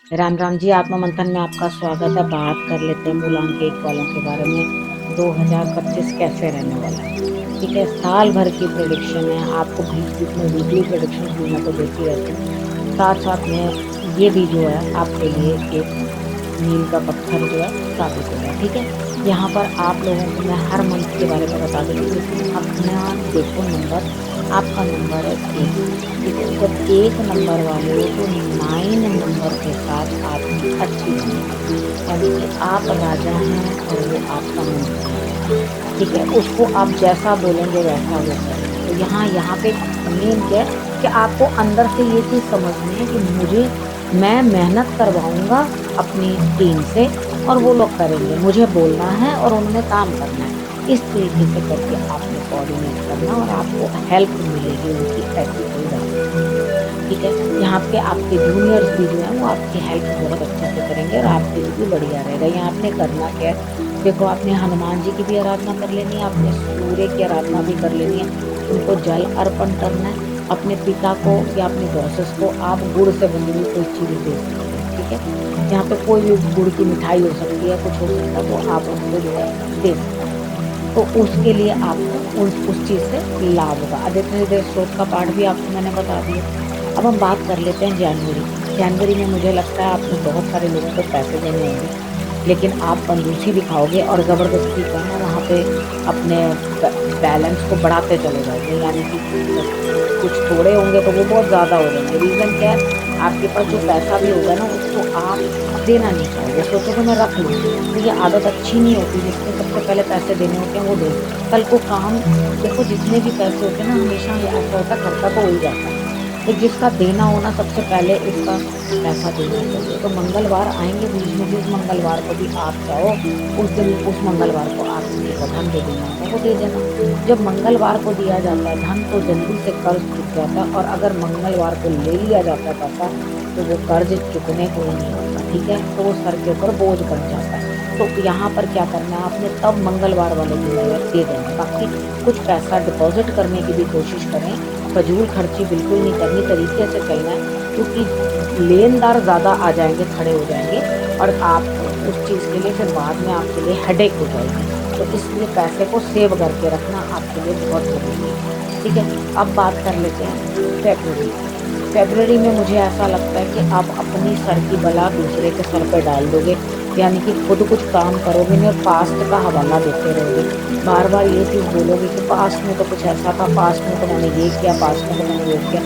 राम राम जी। आत्मा मंथन में आपका स्वागत है। बात कर लेते हैं मूलांक एक वालों के बारे में। 2025 कैसे रहने वाला है। ठीक है, साल भर की प्रेडिक्शन है। आपको बीच बीच में वीकली प्रेडिक्शन भी मैं तो देती रहती हूँ। साथ साथ में ये भी जो है आपके लिए एक मील का पत्थर जो है साबित होगा। ठीक है, यहाँ पर आप लोगों को मैं हर मंथ के बारे में बता देती हूँ, लेकिन अपना देखो नंबर, आपका नंबर है 1। ठीक है, जब 1 नंबर वाले हो तो 9 नंबर के साथ आपकी अच्छी बनेगी। यानी कि आप राजा हैं और वो आपका मंत्री है। ठीक है, उसको आप जैसा बोलेंगे वैसा वो करेगा। तो यहाँ यहाँ पे मेन क्या है कि आपको अंदर से ये चीज़ समझनी है कि मैं मेहनत करवाऊँगा अपनी टीम से और वो लोग करेंगे। मुझे बोलना है और उन्होंने काम करना है। इस तरीके से करके आपने कोऑर्डिनेट करना और आपको हेल्प मिलेगी उनकी, ऐसी कोई बात नहीं है। ठीक है, यहाँ पे आपके जूनियर्स भी जो हैं वो आपकी हेल्प बहुत अच्छे से करेंगे और आपके लिए भी बढ़िया रहेगा। यहाँ आपने करना क्या है, देखो आपने हनुमान जी की भी आराधना कर लेनी है, आपने सूर्य की आराधना भी कर लेनी है, उनको जल अर्पण करना है। अपने पिता को या अपने बॉसेस को आप गुड़ से बनी हुई कोई चीज़ दे सकते हो। ठीक है, यहाँ पे कोई भी गुड़ की मिठाई हो सकती है, कुछ हो सकता है, तो आप उनको जो है दे सकते हो। तो उसके लिए आपको उस चीज़ से लाभ होगा। आदित्य हृदय स्त्रोत का पाठ भी आपको मैंने बता दिया। अब हम बात कर लेते हैं जनवरी की। जनवरी में मुझे लगता है आपने बहुत सारे लोगों को पैसे देने होंगे, लेकिन आप कंजूसी दिखाओगे और ज़बरदस्ती का ना वहाँ पे अपने बैलेंस को बढ़ाते चले जाओगे। यानी कि कुछ थोड़े होंगे तो वो बहुत ज़्यादा हो जाएंगे। रीज़न क्या है, आपके पास जो पैसा भी होगा ना उसको आप देना नहीं चाहोगे, सोचोगे मैं रख लूँ। तो ये आदत अच्छी नहीं होती। जिसके सबसे पहले पैसे देने होते हैं वो दो। कल को काम, देखो जितने भी पैसे होते हैं ना हमेशा ये ऐसा होता है, खर्चा तो हो ही जाता है। तो जिसका देना हो ना सबसे पहले उसका पैसा देना चाहिए। तो मंगलवार आएँगे बीच में, जिस मंगलवार को भी आप चाहो उस दिन, उस मंगलवार को आप किसी को धन दे देना होगा, वो दे देना। जब मंगलवार को दिया जाता है धन तो जल्दी से कर्ज चुक जाता है, और अगर मंगलवार को ले लिया जाता है पैसा तो वो कर्ज चुकने को ही नहीं होता। ठीक है, तो वो सर के ऊपर बोझ बन जाता है। तो यहाँ पर क्या करना है आपने, तब मंगलवार वाले दिन जो है दे देना। बाकी कुछ पैसा डिपॉज़िट करने की भी कोशिश करें, फ़िज़ूल खर्ची बिल्कुल नहीं करनी, तरीके से चलना है, क्योंकि लेनदार ज़्यादा आ जाएँगे, खड़े हो जाएँगे और आप उस चीज़ के लिए फिर बाद में आपके लिए हेडेक हो जाएगी। तो इसलिए पैसे को सेव करके रखना आपके लिए बहुत ज़रूरी है। ठीक है, अब बात कर लेते हैं फ़रवरी की। फ़रवरी में मुझे ऐसा लगता है कि आप अपनी सर की बला दूसरे के सर पे डाल दोगे। यानी कि खुद कुछ काम करोगे नहीं और पास्ट का हवाला देते रहोगे। बार-बार ये चीज़ बोलोगे कि पास्ट में तो कुछ ऐसा था, पास्ट में तो मैंने ये किया, पास्ट में तो मैंने वो किया।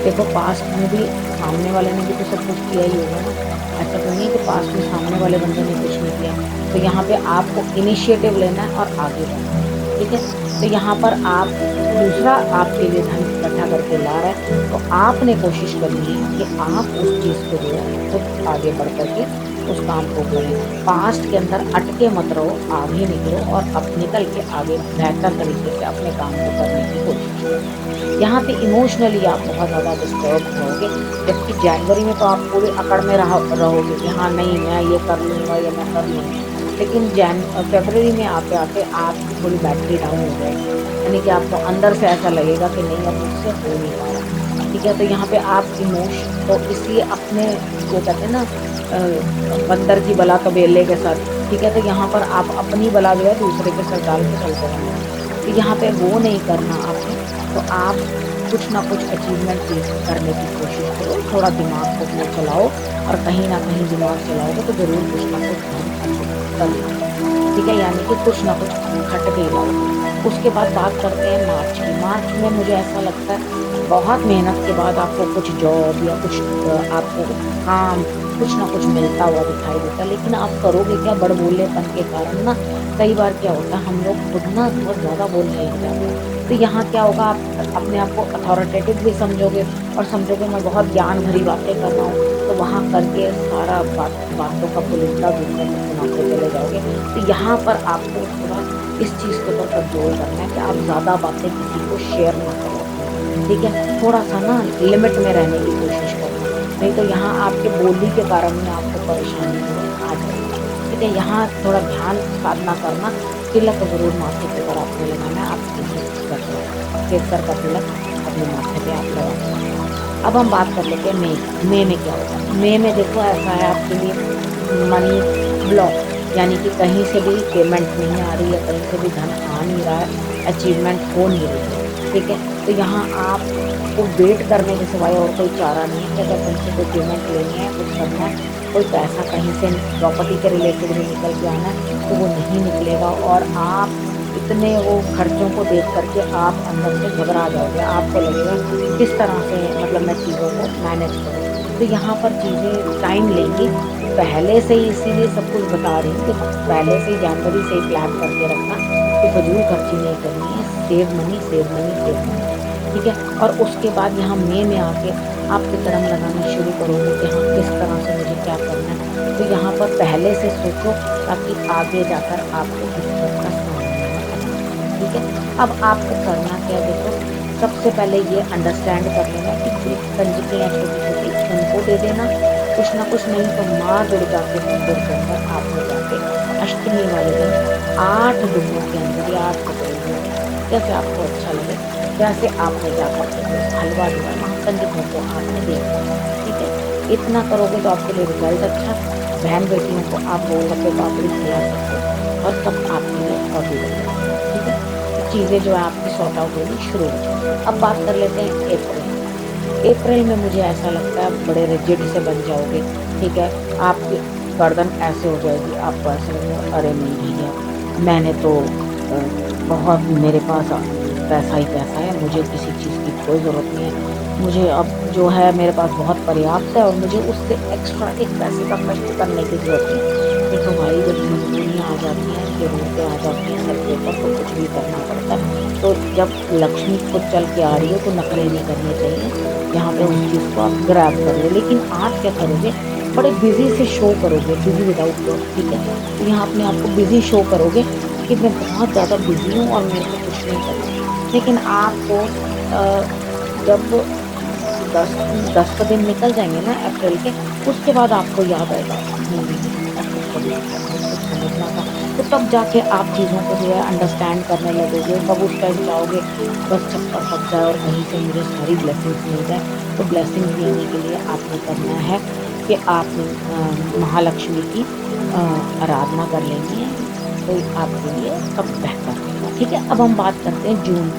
देखो पास्ट में भी सामने वाले ने भी तो सब कुछ किया ही होगा ना। ऐसा तो नहीं है कि पास्ट में सामने वाले बंदे ने कुछ नहीं किया। तो यहाँ पे आपको इनिशिएटिव लेना है और आगे बढ़ना है। ठीक है? तो यहाँ पर आप, दूसरा आपके लिए धन इकट्ठा करके ला रहा है, तो आपने कोशिश करनी है कि आप उस चीज़ को जो है खुद आगे बढ़ कर के उस काम को करें। पास्ट के अंदर अटके मत रहो, आगे निकलो और अब निकल के आगे बेहतर तरीके से अपने काम को करने की कोशिश करो। यहाँ पे इमोशनली आप बहुत ज़्यादा डिस्टर्ब रहोगे, जबकि जनवरी में तो आप पूरे अकड़ में रहोगे कि हाँ नहीं मैं ये कर लूँगा या मैं कर लूँगी। लेकिन फरवरी में आते-आते आपकी थोड़ी बैटरी डाउन हो जाएगी। यानी कि आपको अंदर से ऐसा लगेगा कि नहीं अब मुझसे हो नहीं पा रहा। ठीक है? तो यहाँ पे आप तो इसलिए अपने, वो कहते हैं ना बंदर की बला तबेले के सर। ठीक है? तो यहाँ पर आप अपनी बला जो है दूसरे के सर डाल के चलते रहना। तो यहाँ पे वो नहीं करना आपने। तो आप कुछ ना कुछ अचीवमेंट करने की कोशिश करो, थोड़ा दिमाग को वो चलाओ, और कहीं न कहीं दिमाग चलाओगे तो ज़रूर कुछ ना कुछ धन अर्जित कर लोगे। ठीक है? यानी कि कुछ ना कुछ खट के ही लाओगे। उसके बाद बात करते हैं मार्च की। मार्च में मुझे ऐसा लगता है बहुत मेहनत के बाद आपको कुछ जॉब या कुछ आपको काम, कुछ ना कुछ मिलता हुआ दिखाई देता है, लेकिन आप करोगे क्या, बड़बोलेपन के कारण ना कई बार क्या होता है हम लोग खुद ना बहुत ज़्यादा बोलने लग जाते हैं। तो यहाँ क्या होगा, आप अपने आप को अथॉरिटेटिव भी समझोगे और समझोगे मैं बहुत ज्ञान भरी बातें कर रहा हूँ, तो वहाँ करके सारा बातों का पुलिंदा दूसरे को सुनाते चले जाओगे। तो यहाँ पर आपको थोड़ा इस चीज़ के ऊपर कंट्रोल करना है कि आप ज़्यादा बातें किसी को शेयर ना करो अपनी। ठीक है? थोड़ा-सा ना लिमिट में रहने की कोशिश करना, नहीं तो यहाँ आपके बोली के कारण में आपको परेशानी जो है आ जाएगी। ठीक है? यहाँ थोड़ा ध्यान साधना करना, तिलक ज़रूर माथे के ऊपर आपको लगाना है, आप केसर का तिलक अपने माथे पे आप लगा सकते हैं। अब हम बात कर लेते हैं मई में क्या होता है? मई में देखो ऐसा है आपके लिए मनी ब्लॉक, यानी कि कहीं से भी पेमेंट नहीं आ रही है, कहीं से भी धन आ नहीं रहा है, अचीवमेंट हो नहीं रही है, ठीक है? तो यहाँ आपको वेट करने के सिवाय और कोई चारा नहीं है कि अगर कहीं से कोई पेमेंट लेनी है, कुछ करना है, कोई पैसा कहीं से प्रॉपर्टी के रिलेटेड भी निकल के आना है, तो वो नहीं निकलेगा और आप इतने वो खर्चों को देख कर के आप अंदर से घबरा जाओगे। आपको लगेगा किस तरह से मतलब मैं चीज़ों को मैनेज करूँ। तो यहाँ पर चीज़ें टाइम लेंगी, पहले से ही इसीलिए सब कुछ बता रही हूँ कि पहले से ही जनवरी से ही प्लान करके रखना कि फजूल खर्ची नहीं करनी है, save money, save money, save money, ठीक है? और उसके बाद यहाँ मई में आके आप कदम लगाना शुरू करोगे कि हाँ, किस तरह से मुझे क्या करना है। तो यहाँ पर पहले से सोचो ताकि आगे जाकर आपको दिक्कत का सामना ना करना पड़े, ठीक है? अब आपको करना क्या है देखो, सबसे पहले ये अंडरस्टैंड कर लेना कि जो कंजकें छोटी-छोटी उनको दे देना, कुछ ना कुछ नहीं तो माँ दुर्गा के मंदिर के अंदर आपने जाके अष्टमी वाले दिन 8 डिब्बों के अंदर या 8 कटोरियों में जैसे आपको अच्छा लगे, वैसे आपने जाकर के हलवा जो है वहाँ कंजकों को आपने दे देना, ठीक है? इतना करोगे तो आपके लिए रिज़ल्ट अच्छा, बहन-बेटियों को आप गोलगप्पे पापड़ी खिला सकते हो और सब आपके लिए पॉसिबल है, ठीक है? तो चीज़ें जो है आपकी सॉर्ट आउट होनी शुरू हो जाएगी। अब बात कर लेते हैं अप्रैल। अप्रैल में मुझे ऐसा लगता है बड़े रिजिड से बन जाओगे, ठीक है? आपकी गर्दन ऐसे हो जाएगी, आपको ऐसा लगेगा अरे नहीं भैया, मैंने तो बहुत मेरे पास पैसा ही पैसा है, मुझे किसी चीज़ की कोई ज़रूरत नहीं है। मुझे अब जो है मेरे पास बहुत पर्याप्त है और मुझे उससे एक्स्ट्रा एक पैसे का कष्ट करने की ज़रूरत नहीं है। देखो भाई जब मजबूरियाँ आ जाती हैं, ज़रूरतें आ जाती हैं सर के ऊपर तो कुछ भी करना पड़ता है। तो जब लक्ष्मी खुद चल के आ रही है तो नखरे नहीं करने चाहिए। यहाँ पे उस चीज़ को आप ग्रैब कर लो। लेकिन आप क्या करोगे, बड़े बिज़ी से शो करोगे, बिज़ी विदाउट वर्क, ठीक है? तो यहाँ अपने आप को बिज़ी शो करोगे कि मैं बहुत ज़्यादा बिज़ी हूँ और मेरे को कुछ नहीं करना। लेकिन आपको जब 10 10 दिन निकल जाएँगे ना अप्रैल के, उसके बाद आपको याद आएगा, नहीं, नहीं, नहीं, अब कुछ तो नहीं करना, कुछ समझना था। तो तब जाके आप चीज़ों को जो है अंडरस्टैंड करने लगोगे, तब उस टाइम चाहोगे बस चक्कर फँस जाए और कहीं से मुझे सारी ब्लेसिंग्स मिल जाए। तो ब्लेसिंग्स लेने के लिए आपने करना है कि आपने महालक्ष्मी की आराधना कर लेनी है, तो आपके लिए सब बेहतर रहेगा, ठीक है? अब हम बात करते हैं जून।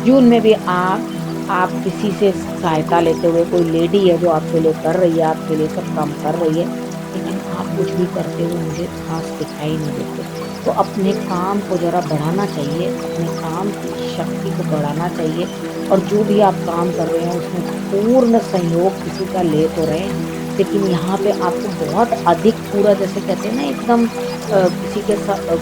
जून में भी आप किसी से सहायता लेते हुए, कोई लेडी है जो आपके लिए कर रही है, आपके लिए सब काम कर रही है, लेकिन आप कुछ भी करते हुए मुझे खास दिखाई नहीं देते। तो अपने काम को ज़रा बढ़ाना चाहिए, अपने काम की शक्ति को बढ़ाना चाहिए और जो भी आप काम कर रहे हैं उसमें पूर्ण सहयोग किसी का ले तो रहे हैं, लेकिन यहाँ पे आपको बहुत अधिक पूरा जैसे कहते हैं ना एकदम किसी के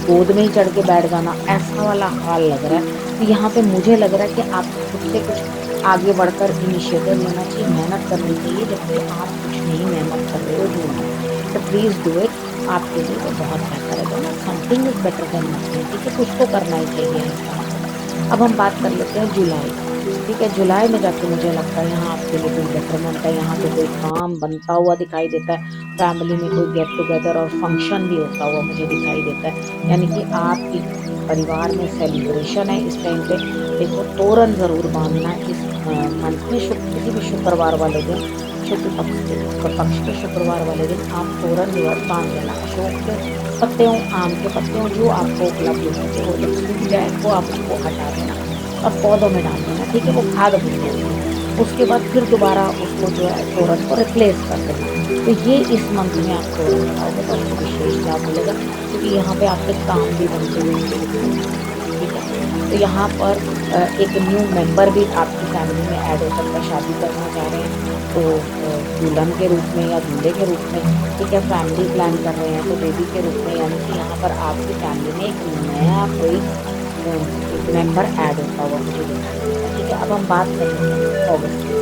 गोद में ही चढ़ के बैठ जाना, ऐसा वाला हाल लग रहा है। तो यहाँ पे मुझे लग रहा है कि आपको खुद से कुछ आगे बढ़कर इनिशिएटिव लेना चाहिए, मेहनत करनी चाहिए, जबकि आप कुछ नहीं मेहनत कर रहे हो जून में। तो प्लीज़ डू इट, आपके लिए तो बहुत बेहतर है ना, something is better than nothing, ठीक है? कुछ तो करना ही चाहिए इंसान को। अब हम बात कर लेते हैं जुलाई, ठीक है? जुलाई में जाके मुझे लगता है यहाँ आपके लिए कोई बेटरमेंट है, यहाँ पे कोई काम बनता हुआ दिखाई देता है, फैमिली में कोई गेट टुगेदर और फंक्शन भी होता हुआ मुझे दिखाई देता है, यानी कि आपकी परिवार में सेलिब्रेशन है इस टाइम पे। देखो तोरण ज़रूर बाँधना इस मंथ में किसी भी शुक्रवार वाले दिन, शुक्ल पक्ष के शुक्रवार वाले दिन आप तोरण जो है बाँध देना। अशोक के पत्तियों, आम के पत्तियों जो आपको उपलब्ध होंगे वो जब सूख जाए वो आप उसको हटा देना और पौधों में डाल देना, ठीक है? वो खाद बन जाएगी। उसके बाद फिर दोबारा उसको जो है तोरण को रिप्लेस कर देना। तो ये इस मंथ में आप तोरण लगाओगे तो आपको विशेष लाभ मिलेगा, क्योंकि यहाँ पे आपके काम भी बनते हुए मुझे दिखाई दे रहे हैं, ठीक है? तो यहाँ पर एक न्यू मेंबर भी आपकी फैमिली में ऐड हो सकता है, शादी करना चाह रहे हैं तो दुल्हन के रूप में या दूल्हे के रूप में, ठीक है? फैमिली प्लान कर रहे हैं तो बेबी के रूप में, यानी कि यहाँ पर आपकी फैमिली में एक नया कोई मेंबर ऐड होता हुआ मुझे दिखाई देता है, ठीक है? अब हम बात करेंगे अगस्त की।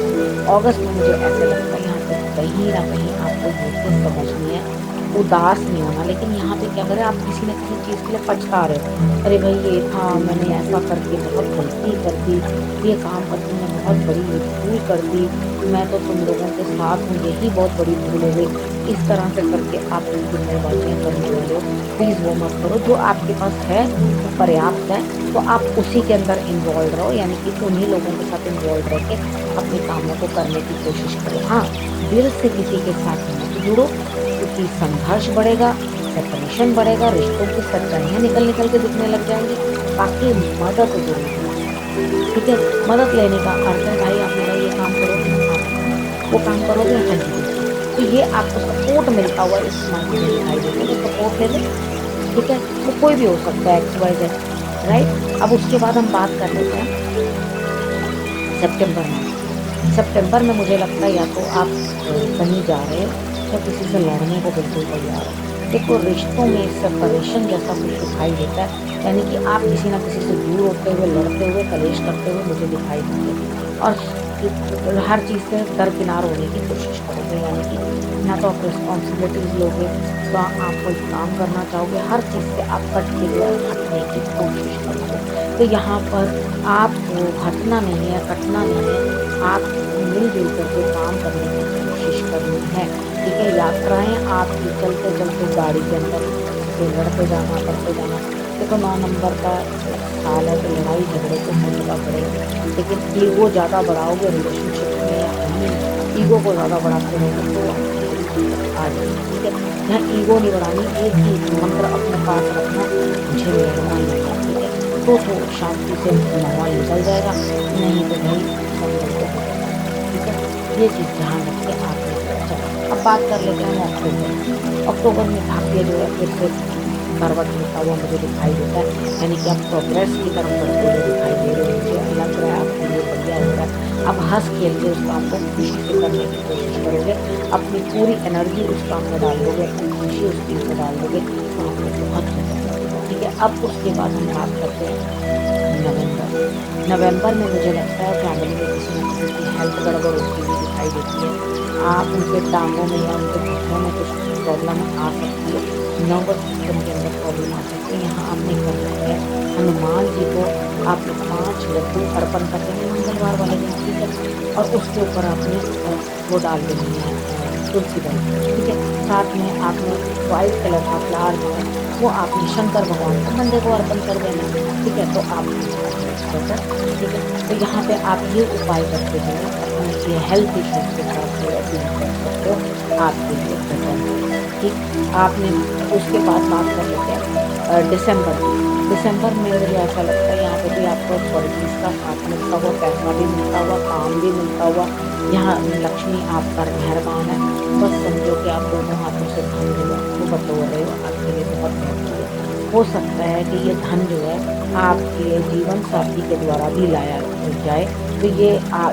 अगस्त में मुझे ऐसे लगता है यहाँ पे कहीं न कहीं आपको ये चीज़ समझनी है उदास नहीं होना। लेकिन यहाँ पे क्या करें, आप किसी न किसी चीज़ के लिए पछता रहे हो, अरे भाई ये था, मैंने ऐसा करके बहुत गलती कर दी, ये काम करके मैं बहुत बड़ी भूल कर दी, मैं तो तुम लोगों के साथ हूँ, यही बहुत बड़ी भूल हो गई। इस तरह से करके आप बिल्कुल बातें करने वाले हो, प्लीज़ वो मत करो। जो आपके पास है वो पर्याप्त है, तो आप उसी के अंदर इन्वॉल्व रहो, यानी कि उन्हीं लोगों के साथ इन्वॉल्व रह के अपने कामों को करने की कोशिश करो। हाँ, दिल से किसी के साथ मत जुड़ो, क्योंकि संघर्ष बढ़ेगा, सेपरेशन बढ़ेगा, रिश्तों की सच्चाइयाँ निकल के दिखने लग जाएँगी। बाकी मदद ज़रूर लेना, ठीक है? मदद लेने का अर्थ है, भाई आप मेरा ये काम करोगे? हाँ, वो काम करोगे? हाँ जी, बिल्कुल। तो ये आपको सपोर्ट मिलता हुआ इस मंथ में दिखाई देगा, तो सपोर्ट ले लें, ठीक है? वो कोई भी हो सकता है, एक्स, वाई, ज़ेड, राइट? अब उसके बाद हम बात कर लेते हैं सितंबर मंथ की। सितंबर में मुझे लगता है या तो आप कहीं जा रहे हो या किसी से लड़ने को बिल्कुल तैयार हो। देखो, रिश्तों में सेपरेशन जैसा कुछ दिखाई देता है, यानी कि आप किसी न किसी से दूर होते हुए, लड़ते हुए, कलेश करते हुए मुझे दिखाई देंगे, और हर चीज़ से दरकिनार होने की कोशिश करोगे, यानी कि ना तो आप रिस्पॉन्सिबिलिटीज़ लोगे, ना आप कोई काम करना चाहोगे, हर चीज़ से आप कट के जो है हटने की कोशिश करोगे। तो यहाँ पर आपको हटना नहीं है, कटना नहीं है, आपको मिल-जुल कर के काम करने की कोशिश करनी है, ठीक है? यात्राएँ आपकी चलते-चलते गाड़ी के अंदर से लड़ते जाना, करते जाना। देखो, 9 नंबर का साल है, तो लड़ाई झगड़े तो हर जगह बढ़ेंगे, लेकिन ईगो ज़्यादा बढ़ाओगे रिलेशनशिप में या कहीं ईगो को ज़्यादा बढ़ाते रहोगे तो आपको थोड़ी दिक्कत आ जाएगी, ठीक है? यहाँ ईगो नहीं बढ़ानी, एक ही मंत्र अपने पास रखना, मुझे लड़ना नहीं है, ठीक है? तो शांति से माहौल निकल जाएगा, नहीं तो भाई सब लोगों को हो जाएगा, ठीक है? ये चीज़ ध्यान रख के आगे चलो। अब बात कर लेते हैं हम अक्टूबर की। अक्टूबर में भाग्य जो है फिर से करवट लेता हुआ मुझे दिखाई देता है, यानी कि आप प्रोग्रेस की तरफ बढ़ते हुए दिखाई दे रहे हो, मुझे लग रहा है आपके लिए बढ़िया हो रहा है। आप हँस-खेल के उस काम को खुशी से करने की कोशिश करोगे, अपनी पूरी एनर्जी उस काम में डाल दोगे, अपनी खुशी उस चीज़ में डाल दोगे, तो आपको बहुत मज़ा आएगा, ठीक है? अब उसके बाद हम बात करते हैं नवंबर। नवंबर में मुझे लगता है फैमिली में किसी न किसी की हेल्थ गड़बड़ होती हुई दिखाई देती है। आप उनके टाँगों में या उनके घुटनों में कुछ प्रॉब्लम आ सकती है, नर्वस सिस्टम के अंदर प्रॉब्लम आ सकती है। यहाँ आपने करना है, हनुमान जी को आप 5 लड्डू अर्पण कर देंगे मंगलवार वाले दिन, ठीक है? और उसके ऊपर आपने वो डाल देनी है, तुलसी दल, ठीक है? साथ में आपने व्हाइट कलर का फ्लावर जो है वो आपने शंकर भगवान को मंदिर को अर्पण कर देना है, ठीक है? तो आप बेटर, ठीक है? तो यहाँ पे आप ये उपाय करके जो है अपने ये हेल्थ इश्यूज़ के साथ जो है डील कर सकते हो, आपके लिए बेटर है, ठीक? आपने उसके बाद बात कर लेते हैं दिसंबर की। दिसंबर में मुझे ऐसा लगता है यहाँ पे भी आपको थोड़ी चीज़ का साथ मिलता हुआ, पैसा भी मिलता हुआ, काम भी मिलता हुआ, यहाँ लक्ष्मी आप पर मेहरबान है। बस समझो कि आप दोनों हाथों से धन जो है वो बटोर रहे हो, आपके लिए बहुत बेहतर है। हो सकता है कि ये धन जो है आपके जीवन साथी के द्वारा भी लाया जाए, तो ये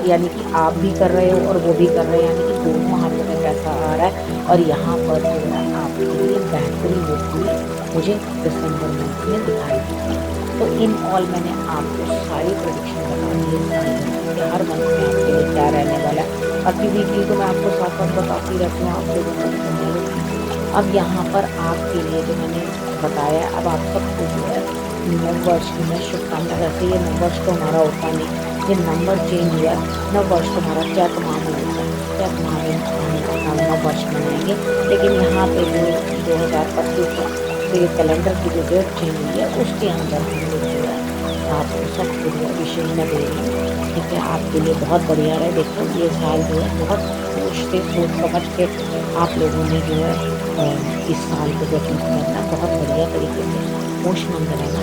यानी कि आप भी कर रहे हो और वो भी कर रहे हैं, यानी कि दोनों हाथों में पैसा आ रहा है, और यहाँ पर जो है आपके लिए बेहतरीन होती हुई मुझे दिसंबर मंथ में दिखाई देती है। तो इन ऑल मैंने आपको सारी प्रेडिक्शन बता दी है साल भर की कि हर मंथ में आपके लिए क्या रहने वाला है। बाकी वीकली तो मैं आपको साथ-साथ बताती रहती हूँ, आप लोगों को भी सुनने होती है। अब यहाँ पर आपके लिए जो मैंने बताया है, अब आप सबको जो है नववर्ष की मैं शुभकामनाएँ, वैसे ये नववर्ष तो हमारा होता नहीं, ये नंबर चेंज हुआ है, नववर्ष तो हमारा चैत माह में होता है, चैत माह में हम नववर्ष मनाएँगे। लेकिन यहाँ पे जो 2025 है, तो ये कैलेंडर की जो डेट चेंज हुई है, उसके अंदर हम लोग जो है आपको सबको जो है विशेष मैं दे रही हूँ, ठीक है? आपके लिए बहुत बढ़िया रहे। देखो, ये साल जो है बहुत सोच समझ के आप लोगों ने जो है इस साल को व्यतीत करना बहुत बढ़िया तरीके से, होशमंद रहना,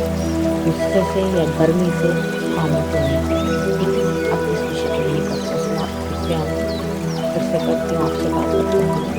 गुस्से से या गर्मी से कामों को नहीं करना, ठीक है? अब इस विषय को यहीं पर समाप्त करते हैं, फिर से करती हूँ आपसे बात, तब तक के लिए